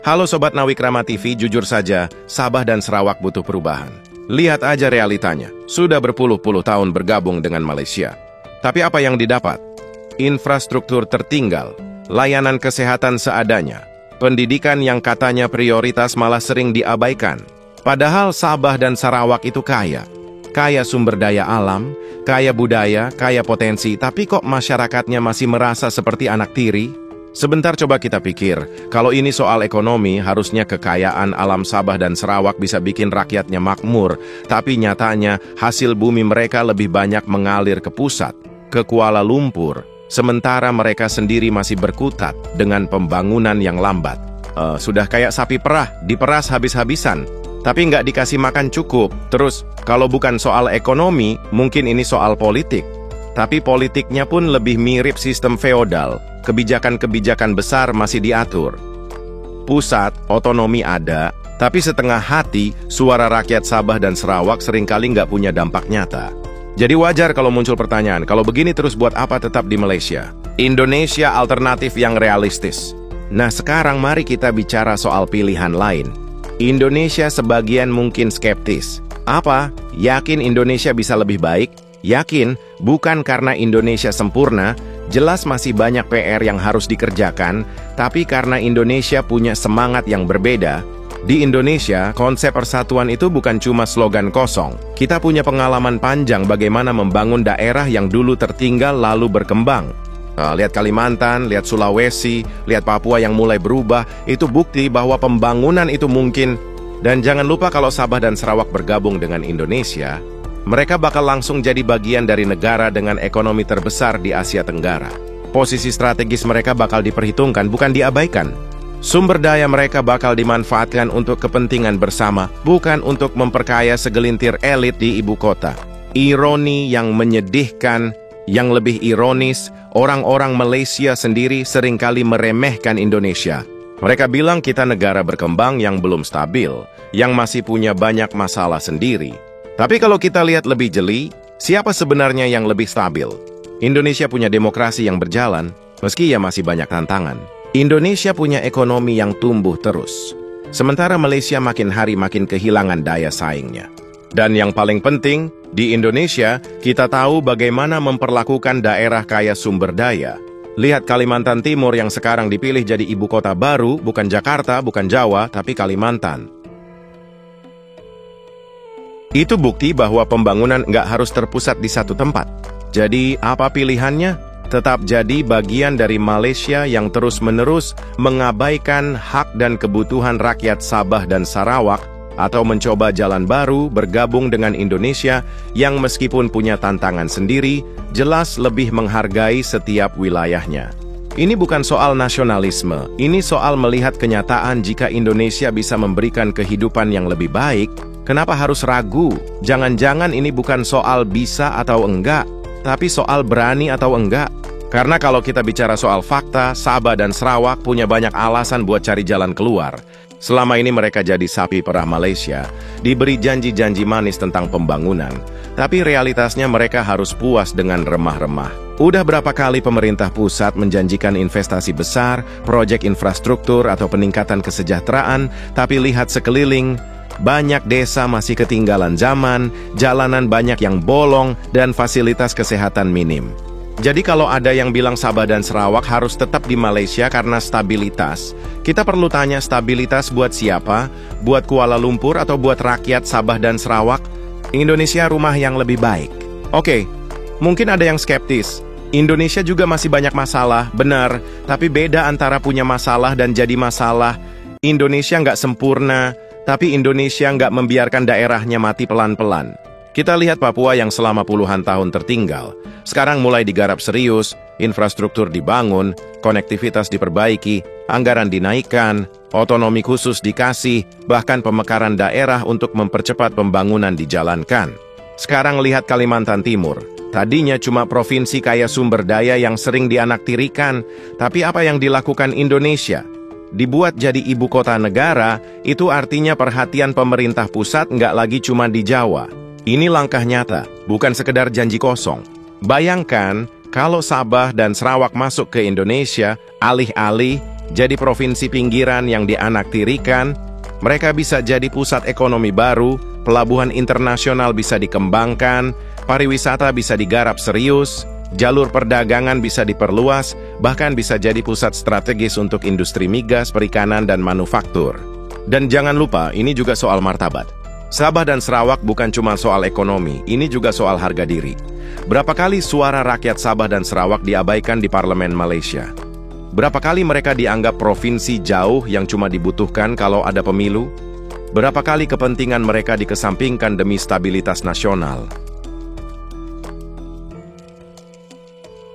Halo Sobat Nawikrama TV, jujur saja, Sabah dan Sarawak butuh perubahan. Lihat aja realitanya, sudah berpuluh-puluh tahun bergabung dengan Malaysia. Tapi apa yang didapat? Infrastruktur tertinggal, layanan kesehatan seadanya, pendidikan yang katanya prioritas malah sering diabaikan. Padahal Sabah dan Sarawak itu kaya. Kaya sumber daya alam, kaya budaya, kaya potensi, tapi kok masyarakatnya masih merasa seperti anak tiri? Sebentar coba kita pikir, kalau ini soal ekonomi, harusnya kekayaan alam Sabah dan Sarawak bisa bikin rakyatnya makmur, tapi nyatanya hasil bumi mereka lebih banyak mengalir ke pusat, ke Kuala Lumpur, sementara mereka sendiri masih berkutat dengan pembangunan yang lambat. Sudah kayak sapi perah, diperas habis-habisan, tapi nggak dikasih makan cukup. Terus, kalau bukan soal ekonomi, mungkin ini soal politik. Tapi politiknya pun lebih mirip sistem feodal, kebijakan-kebijakan besar masih diatur. Pusat, otonomi ada, tapi setengah hati, suara rakyat Sabah dan Sarawak seringkali nggak punya dampak nyata. Jadi wajar kalau muncul pertanyaan, kalau begini terus buat apa tetap di Malaysia? Indonesia alternatif yang realistis. Nah sekarang mari kita bicara soal pilihan lain. Indonesia sebagian mungkin skeptis. Apa? Yakin Indonesia bisa lebih baik? Yakin, bukan karena Indonesia sempurna, jelas masih banyak PR yang harus dikerjakan, tapi karena Indonesia punya semangat yang berbeda. Di Indonesia, konsep persatuan itu bukan cuma slogan kosong. Kita punya pengalaman panjang bagaimana membangun daerah yang dulu tertinggal lalu berkembang. Lihat Kalimantan, lihat Sulawesi, lihat Papua yang mulai berubah, itu bukti bahwa pembangunan itu mungkin. Dan jangan lupa kalau Sabah dan Sarawak bergabung dengan Indonesia, mereka bakal langsung jadi bagian dari negara dengan ekonomi terbesar di Asia Tenggara. Posisi strategis mereka bakal diperhitungkan, bukan diabaikan. Sumber daya mereka bakal dimanfaatkan untuk kepentingan bersama, bukan untuk memperkaya segelintir elit di ibu kota. Ironi yang menyedihkan, yang lebih ironis, orang-orang Malaysia sendiri seringkali meremehkan Indonesia. Mereka bilang kita negara berkembang yang belum stabil, yang masih punya banyak masalah sendiri. Tapi kalau kita lihat lebih jeli, siapa sebenarnya yang lebih stabil? Indonesia punya demokrasi yang berjalan, meski ya masih banyak tantangan. Indonesia punya ekonomi yang tumbuh terus. Sementara Malaysia makin hari makin kehilangan daya saingnya. Dan yang paling penting, di Indonesia, kita tahu bagaimana memperlakukan daerah kaya sumber daya. Lihat Kalimantan Timur yang sekarang dipilih jadi ibu kota baru, bukan Jakarta, bukan Jawa, tapi Kalimantan. Itu bukti bahwa pembangunan nggak harus terpusat di satu tempat. Jadi, apa pilihannya? Tetap jadi bagian dari Malaysia yang terus-menerus mengabaikan hak dan kebutuhan rakyat Sabah dan Sarawak, atau mencoba jalan baru bergabung dengan Indonesia yang meskipun punya tantangan sendiri, jelas lebih menghargai setiap wilayahnya. Ini bukan soal nasionalisme, ini soal melihat kenyataan jika Indonesia bisa memberikan kehidupan yang lebih baik. Kenapa harus ragu? Jangan-jangan ini bukan soal bisa atau enggak, tapi soal berani atau enggak. Karena kalau kita bicara soal fakta, Sabah dan Sarawak punya banyak alasan buat cari jalan keluar. Selama ini mereka jadi sapi perah Malaysia, diberi janji-janji manis tentang pembangunan. Tapi realitasnya mereka harus puas dengan remah-remah. Udah berapa kali pemerintah pusat menjanjikan investasi besar, proyek infrastruktur atau peningkatan kesejahteraan, tapi lihat sekeliling, banyak desa masih ketinggalan zaman, jalanan banyak yang bolong, dan fasilitas kesehatan minim. Jadi kalau ada yang bilang Sabah dan Sarawak harus tetap di Malaysia karena stabilitas, kita perlu tanya stabilitas buat siapa? Buat Kuala Lumpur atau buat rakyat Sabah dan Sarawak? Indonesia rumah yang lebih baik. Oke, mungkin ada yang skeptis. Indonesia juga masih banyak masalah, benar, tapi beda antara punya masalah dan jadi masalah. Indonesia nggak sempurna, tapi Indonesia nggak membiarkan daerahnya mati pelan-pelan. Kita lihat Papua yang selama puluhan tahun tertinggal. Sekarang mulai digarap serius, infrastruktur dibangun, konektivitas diperbaiki, anggaran dinaikkan, otonomi khusus dikasih, bahkan pemekaran daerah untuk mempercepat pembangunan dijalankan. Sekarang lihat Kalimantan Timur. Tadinya cuma provinsi kaya sumber daya yang sering dianaktirikan, tapi apa yang dilakukan Indonesia? Dibuat jadi ibu kota negara, itu artinya perhatian pemerintah pusat nggak lagi cuma di Jawa. Ini langkah nyata, bukan sekedar janji kosong. Bayangkan, kalau Sabah dan Sarawak masuk ke Indonesia, alih-alih jadi provinsi pinggiran yang dianaktirikan, mereka bisa jadi pusat ekonomi baru, pelabuhan internasional bisa dikembangkan, pariwisata bisa digarap serius, jalur perdagangan bisa diperluas, bahkan bisa jadi pusat strategis untuk industri migas, perikanan, dan manufaktur. Dan jangan lupa, ini juga soal martabat. Sabah dan Sarawak bukan cuma soal ekonomi, ini juga soal harga diri. Berapa kali suara rakyat Sabah dan Sarawak diabaikan di parlemen Malaysia? Berapa kali mereka dianggap provinsi jauh yang cuma dibutuhkan kalau ada pemilu? Berapa kali kepentingan mereka dikesampingkan demi stabilitas nasional?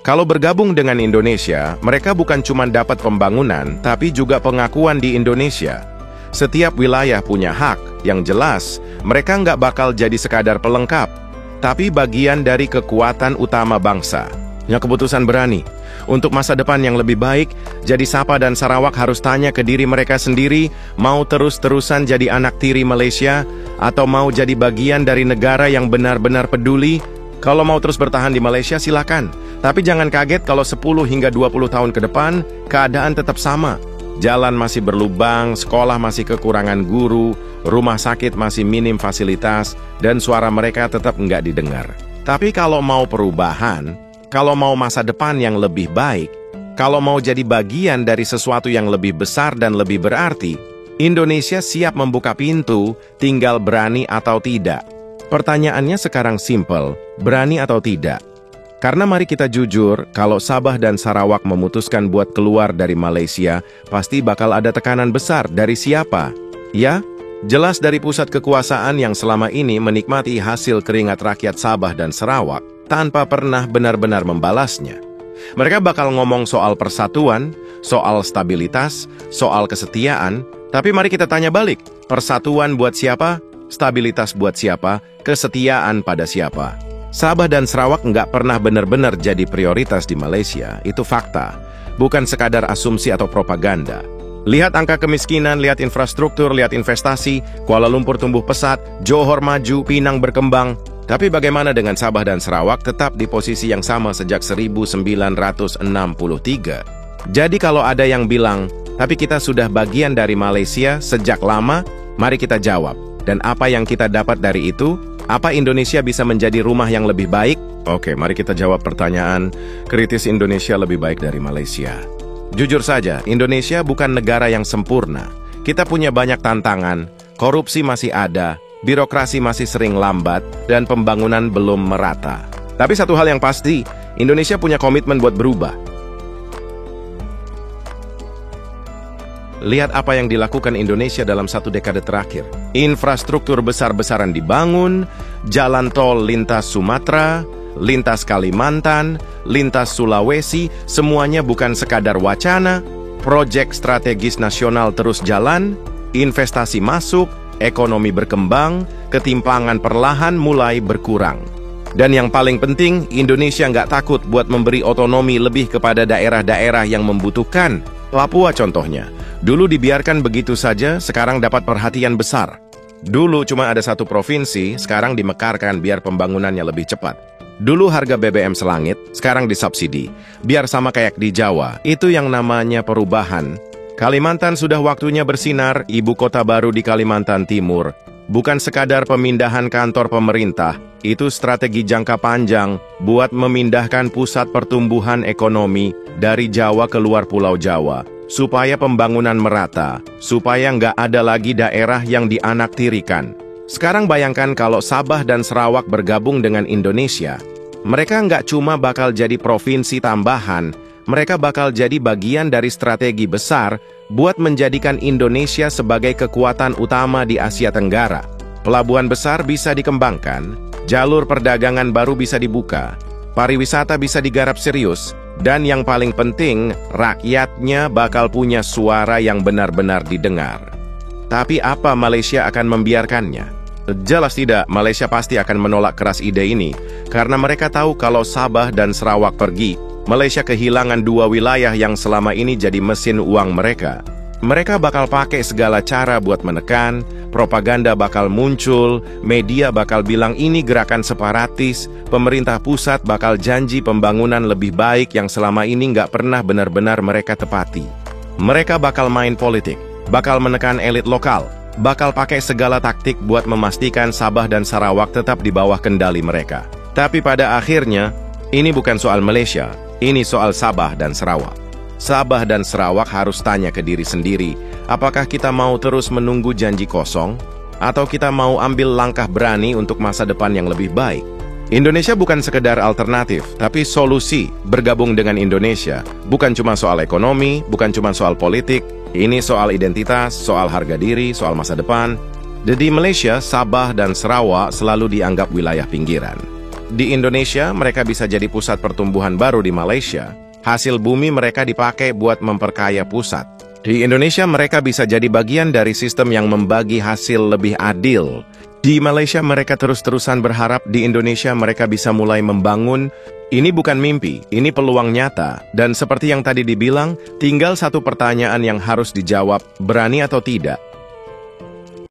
Kalau bergabung dengan Indonesia, mereka bukan cuma dapat pembangunan, tapi juga pengakuan di Indonesia. Setiap wilayah punya hak, yang jelas, mereka nggak bakal jadi sekadar pelengkap, tapi bagian dari kekuatan utama bangsa. Punya keputusan berani. Untuk masa depan yang lebih baik, jadi Sabah dan Sarawak harus tanya ke diri mereka sendiri, mau terus-terusan jadi anak tiri Malaysia, atau mau jadi bagian dari negara yang benar-benar peduli. Kalau mau terus bertahan di Malaysia, silakan. Tapi jangan kaget kalau 10 hingga 20 tahun ke depan, keadaan tetap sama. Jalan masih berlubang, sekolah masih kekurangan guru, rumah sakit masih minim fasilitas, dan suara mereka tetap nggak didengar. Tapi kalau mau perubahan, kalau mau masa depan yang lebih baik, kalau mau jadi bagian dari sesuatu yang lebih besar dan lebih berarti, Indonesia siap membuka pintu, tinggal berani atau tidak. Pertanyaannya sekarang simpel, berani atau tidak? Karena mari kita jujur, kalau Sabah dan Sarawak memutuskan buat keluar dari Malaysia, pasti bakal ada tekanan besar dari siapa? Ya, jelas dari pusat kekuasaan yang selama ini menikmati hasil keringat rakyat Sabah dan Sarawak, tanpa pernah benar-benar membalasnya. Mereka bakal ngomong soal persatuan, soal stabilitas, soal kesetiaan, tapi mari kita tanya balik, persatuan buat siapa? Stabilitas buat siapa? Kesetiaan pada siapa? Sabah dan Sarawak nggak pernah benar-benar jadi prioritas di Malaysia, itu fakta. Bukan sekadar asumsi atau propaganda. Lihat angka kemiskinan, lihat infrastruktur, lihat investasi, Kuala Lumpur tumbuh pesat, Johor maju, Pinang berkembang. Tapi bagaimana dengan Sabah dan Sarawak tetap di posisi yang sama sejak 1963? Jadi kalau ada yang bilang, tapi kita sudah bagian dari Malaysia sejak lama, mari kita jawab. Dan apa yang kita dapat dari itu? Apa Indonesia bisa menjadi rumah yang lebih baik? Oke, mari kita jawab pertanyaan, kritis Indonesia lebih baik dari Malaysia. Jujur saja, Indonesia bukan negara yang sempurna. Kita punya banyak tantangan, korupsi masih ada, birokrasi masih sering lambat, dan pembangunan belum merata. Tapi satu hal yang pasti, Indonesia punya komitmen buat berubah. Lihat apa yang dilakukan Indonesia dalam 1 dekade terakhir. Infrastruktur besar-besaran dibangun, jalan tol lintas Sumatera, lintas Kalimantan, lintas Sulawesi, semuanya bukan sekadar wacana, proyek strategis nasional terus jalan, investasi masuk, ekonomi berkembang, ketimpangan perlahan mulai berkurang. Dan yang paling penting, Indonesia nggak takut buat memberi otonomi lebih kepada daerah-daerah yang membutuhkan. Papua contohnya. Dulu dibiarkan begitu saja, sekarang dapat perhatian besar. Dulu cuma ada 1 provinsi, sekarang dimekarkan biar pembangunannya lebih cepat. Dulu harga BBM selangit, sekarang disubsidi. Biar sama kayak di Jawa, itu yang namanya perubahan. Kalimantan sudah waktunya bersinar, ibu kota baru di Kalimantan Timur. Bukan sekadar pemindahan kantor pemerintah, itu strategi jangka panjang buat memindahkan pusat pertumbuhan ekonomi dari Jawa ke luar Pulau Jawa. Supaya pembangunan merata, supaya nggak ada lagi daerah yang dianaktirikan. Sekarang bayangkan kalau Sabah dan Sarawak bergabung dengan Indonesia, mereka nggak cuma bakal jadi provinsi tambahan, mereka bakal jadi bagian dari strategi besar buat menjadikan Indonesia sebagai kekuatan utama di Asia Tenggara. Pelabuhan besar bisa dikembangkan, jalur perdagangan baru bisa dibuka, pariwisata bisa digarap serius, dan yang paling penting, rakyatnya bakal punya suara yang benar-benar didengar. Tapi apa Malaysia akan membiarkannya? Jelas tidak, Malaysia pasti akan menolak keras ide ini, karena mereka tahu kalau Sabah dan Sarawak pergi, Malaysia kehilangan 2 wilayah yang selama ini jadi mesin uang mereka. Mereka bakal pakai segala cara buat menekan, propaganda bakal muncul, media bakal bilang ini gerakan separatis, pemerintah pusat bakal janji pembangunan lebih baik yang selama ini nggak pernah benar-benar mereka tepati. Mereka bakal main politik, bakal menekan elit lokal, bakal pakai segala taktik buat memastikan Sabah dan Sarawak tetap di bawah kendali mereka. Tapi pada akhirnya, ini bukan soal Malaysia, ini soal Sabah dan Sarawak. Sabah dan Sarawak harus tanya ke diri sendiri, apakah kita mau terus menunggu janji kosong, atau kita mau ambil langkah berani untuk masa depan yang lebih baik. Indonesia bukan sekedar alternatif, tapi solusi. Bergabung dengan Indonesia bukan cuma soal ekonomi, bukan cuma soal politik, ini soal identitas, soal harga diri, soal masa depan. Di Malaysia, Sabah dan Sarawak selalu dianggap wilayah pinggiran. Di Indonesia, mereka bisa jadi pusat pertumbuhan baru di Malaysia. Hasil bumi mereka dipakai buat memperkaya pusat. Di Indonesia, mereka bisa jadi bagian dari sistem yang membagi hasil lebih adil. Di Malaysia, mereka terus-terusan berharap di Indonesia mereka bisa mulai membangun. Ini bukan mimpi, ini peluang nyata. Dan seperti yang tadi dibilang, tinggal satu pertanyaan yang harus dijawab, berani atau tidak.